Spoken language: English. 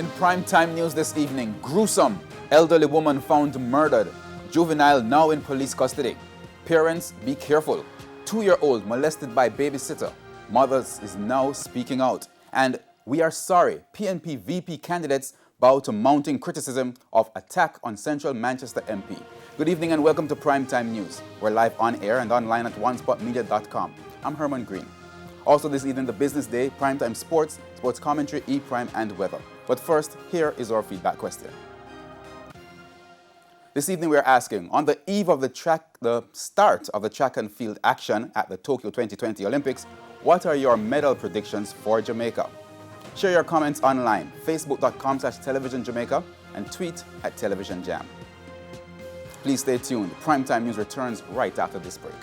In primetime news this evening, gruesome. Elderly woman found murdered. Juvenile now in police custody. Parents, be careful. 2-year-old molested by babysitter. Mothers is now speaking out. And we are sorry, PNP VP candidates bow to mounting criticism of attack on Central Manchester MP. Good evening and welcome to Primetime News. We're live on air and online at onespotmedia.com. I'm Herman Green. Also this evening, the business day, primetime sports, sports commentary, E-Prime, and weather. But first, here is our feedback question. This evening we're asking, on the eve of the start of the track and field action at the Tokyo 2020 Olympics, what are your medal predictions for Jamaica? Share your comments online, facebook.com/televisionjamaica and tweet at televisionjam. Please stay tuned. Primetime News returns right after this break.